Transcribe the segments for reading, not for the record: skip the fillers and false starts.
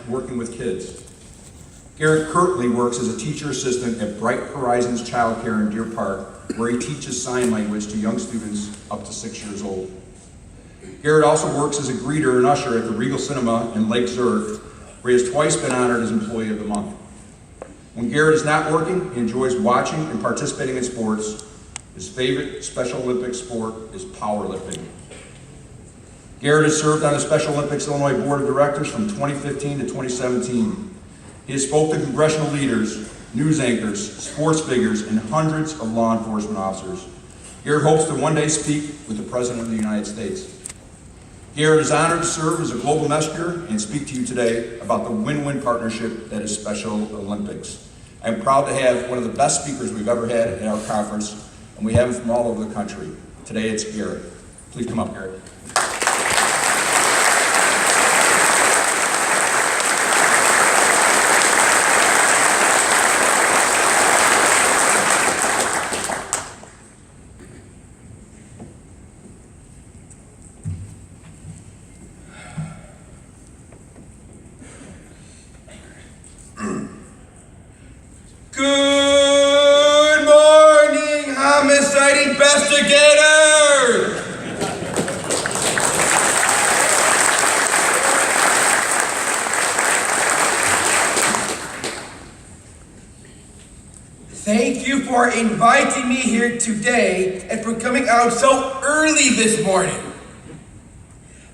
working with kids. Garrett currently works as a teacher assistant at Bright Horizons Childcare in Deer Park, where he teaches sign language to young students up to 6 years old. Garrett also works as a greeter and usher at the Regal Cinema in Lake Zurich, where he has twice been honored as Employee of the Month. When Garrett is not working, he enjoys watching and participating in sports. His favorite Special Olympics sport is powerlifting. Garrett has served on the Special Olympics Illinois Board of Directors from 2015 to 2017. He has spoken to congressional leaders, news anchors, sports figures, and hundreds of law enforcement officers. Garrett hopes to one day speak with the President of the United States. Garrett is honored to serve as a global messenger and speak to you today about the win-win partnership that is Special Olympics. I'm proud to have one of the best speakers we've ever had at our conference, and we have them from all over the country. Today it's Garrett. Please come up, Garrett. Good morning, Homicide investigators! Thank you for inviting me here today and for coming out so early this morning.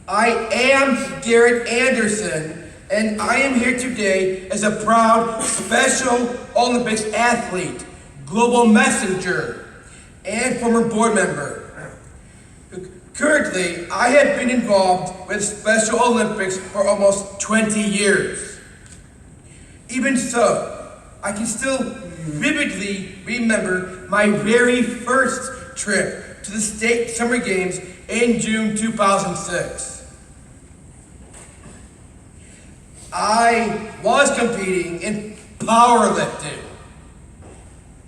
I am Garrett Anderson, and I am here today as a proud Special Olympics athlete, global messenger, and former board member. Currently, I have been involved with Special Olympics for almost 20 years. Even so, I can still vividly remember my very first trip to the State Summer Games in June 2006. I was competing in powerlifting.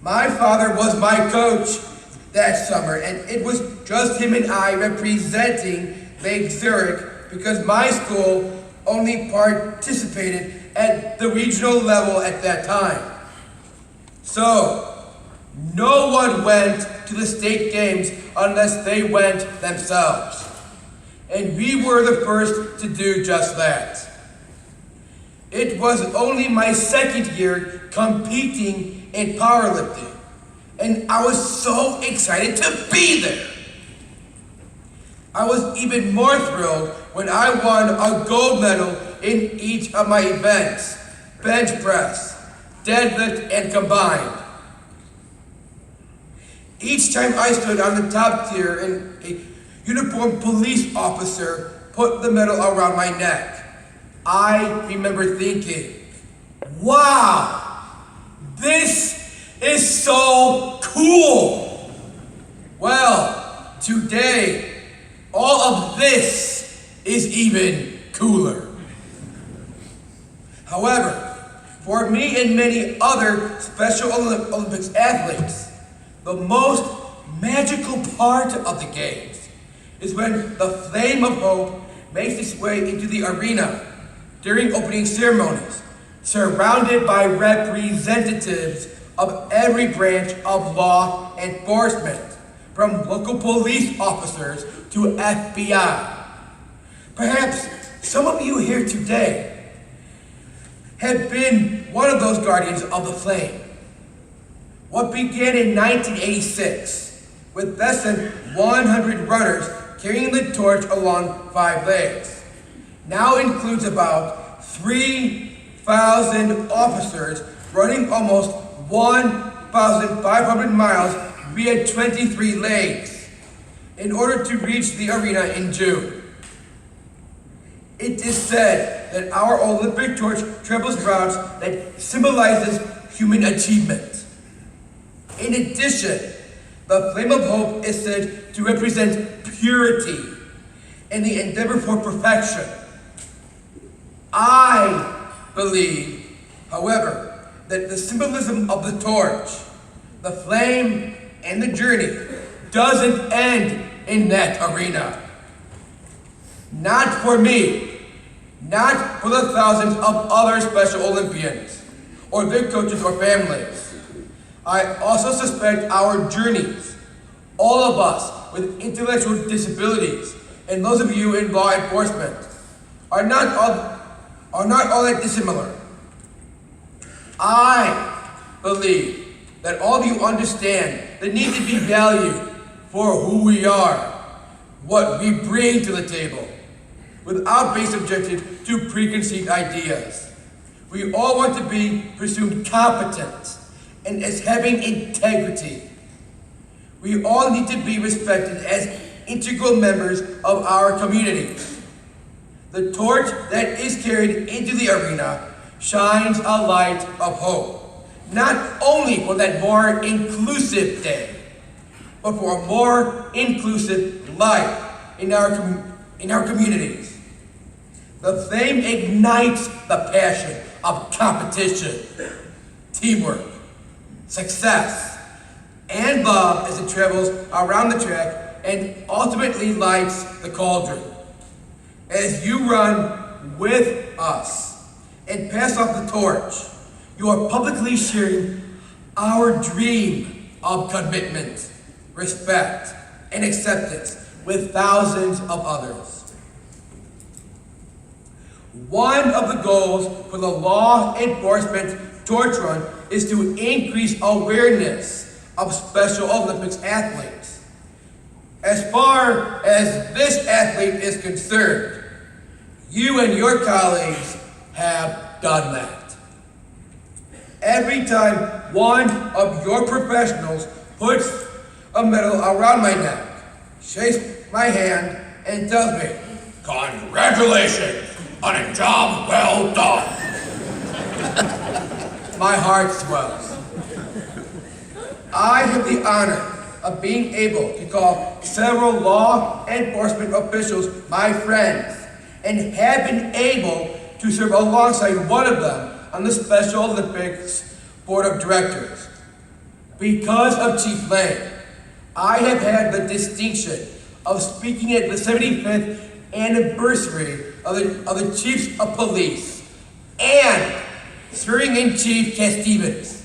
My father was my coach that summer, and it was just him and I representing Lake Zurich because my school only participated at the regional level at that time. So, no one went to the state games unless they went themselves. And we were the first to do just that. It was only my second year competing in powerlifting, and I was so excited to be there. I was even more thrilled when I won a gold medal in each of my events: bench press, deadlift, and combined. Each time I stood on the top tier and a uniformed police officer put the medal around my neck, I remember thinking, wow, this is so cool. Well, today, all of this is even cooler. However, for me and many other Special Olympics athletes, the most magical part of the games is when the flame of hope makes its way into the arena during opening ceremonies, surrounded by representatives of every branch of law enforcement, from local police officers to FBI. Perhaps some of you here today have been one of those guardians of the flame. What began in 1986 with less than 100 runners carrying the torch along 5 legs now includes about 3,000 officers running almost 1,500 miles via 23 legs in order to reach the arena in June. It is said that our Olympic torch travels routes that symbolizes human achievement. In addition, the flame of hope is said to represent purity and the endeavor for perfection. I believe, however, that the symbolism of the torch, the flame, and the journey doesn't end in that arena. Not for me, not for the thousands of other Special Olympians, or their coaches or families. I also suspect our journeys, all of us with intellectual disabilities, and those of you in law enforcement, are not all that dissimilar. I believe that all of you understand the need to be valued for who we are, what we bring to the table, without being subjected to preconceived ideas. We all want to be presumed competent and as having integrity. We all need to be respected as integral members of our communities. The torch that is carried into the arena shines a light of hope, not only for that more inclusive day, but for a more inclusive life in our communities. The flame ignites the passion of competition, teamwork, success, and love as it travels around the track and ultimately lights the cauldron. As you run with us and pass off the torch, you are publicly sharing our dream of commitment, respect, and acceptance with thousands of others. One of the goals for the law enforcement torch run is to increase awareness of Special Olympics athletes. As far as this athlete is concerned, you and your colleagues have done that. Every time one of your professionals puts a medal around my neck, shakes my hand, and tells me, "Congratulations on a job well done," my heart swells. I have the honor of being able to call several law enforcement officials my friends, and have been able to serve alongside one of them on the Special Olympics Board of Directors. Because of Chief Lane, I have had the distinction of speaking at the 75th anniversary of the Chiefs of Police and swearing in Chief Cat Stevens.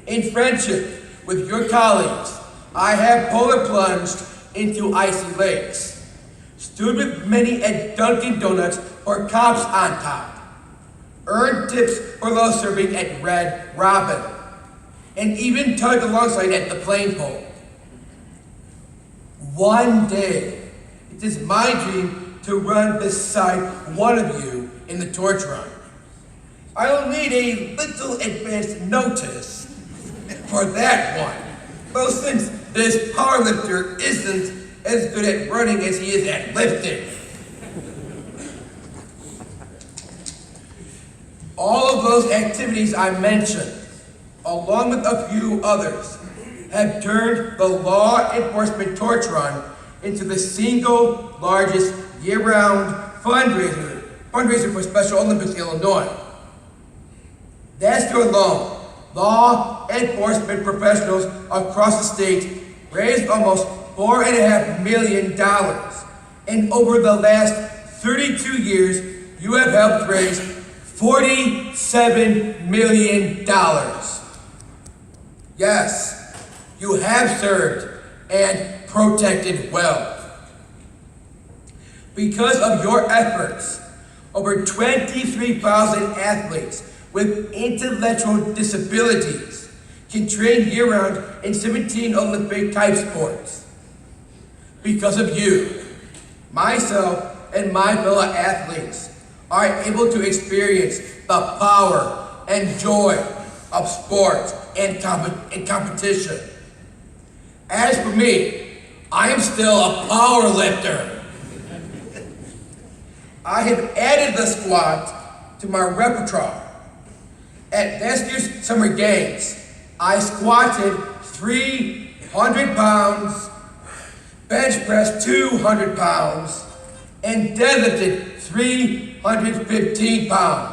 In friendship with your colleagues, I have polar plunged into icy lakes, stood with many at Dunkin' Donuts for cops on top, earned tips for those serving at Red Robin, and even tugged alongside at the plane pole. One day, it is my dream to run beside one of you in the torch run. I'll need a little advance notice for that one, though since this powerlifter isn't as good at running as he is at lifting. All of those activities I mentioned, along with a few others, have turned the law enforcement torch run into the single largest year-round fundraiser for Special Olympics Illinois. Last year alone, law enforcement professionals across the state raised almost $4.5 million. And over the last 32 years, you have helped raise $47 million. Yes, you have served and protected well. Because of your efforts, over 23,000 athletes with intellectual disabilities can train year-round in 17 Olympic type sports. Because of you, myself and my fellow athletes are able to experience the power and joy of sport and competition. As for me, I am still a power lifter. I have added the squat to my repertoire. At last year's Summer Games, I squatted 300 pounds, bench pressed 200 pounds, and deadlifted 315 pounds.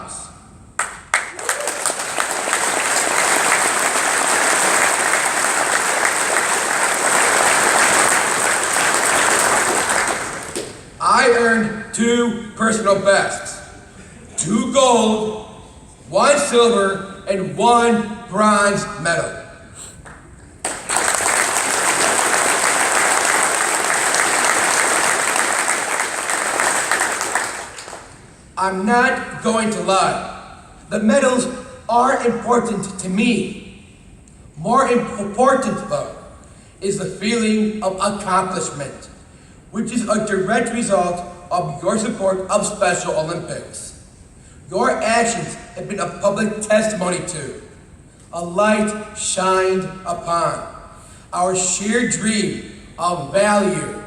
I earned 2 personal bests. 2 gold, 1 silver, and 1 bronze medal. I'm not going to lie. The medals are important to me. More important, though, is the feeling of accomplishment, which is a direct result of your support of Special Olympics. Your actions have been a public testimony to, a light shined upon our shared dream of value,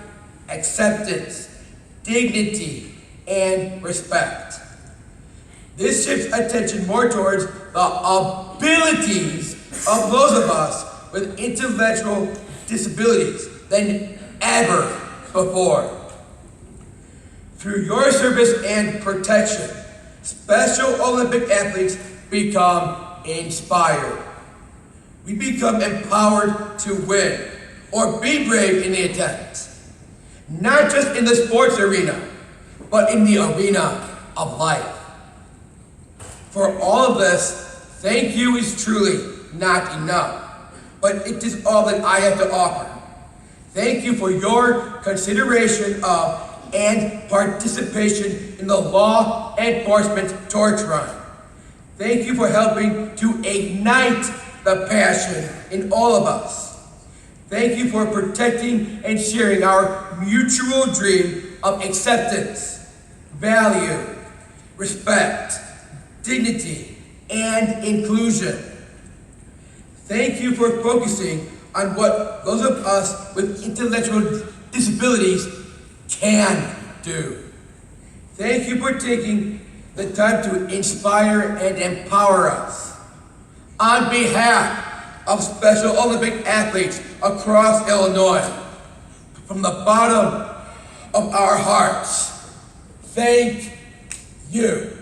acceptance, dignity, and respect. This shifts attention more towards the abilities of those of us with intellectual disabilities than ever before. Through your service and protection, Special Olympic athletes become inspired. We become empowered to win or be brave in the attempt, not just in the sports arena, but in the arena of life. For all of this, thank you is truly not enough, but it is all that I have to offer. Thank you for your consideration of and participation in the law enforcement torch run. Thank you for helping to ignite the passion in all of us. Thank you for protecting and sharing our mutual dream of acceptance, value, respect, dignity, and inclusion. Thank you for focusing on what those of us with intellectual disabilities can do. Thank you for taking the time to inspire and empower us. On behalf of Special Olympic athletes across Illinois, from the bottom of our hearts, thank you.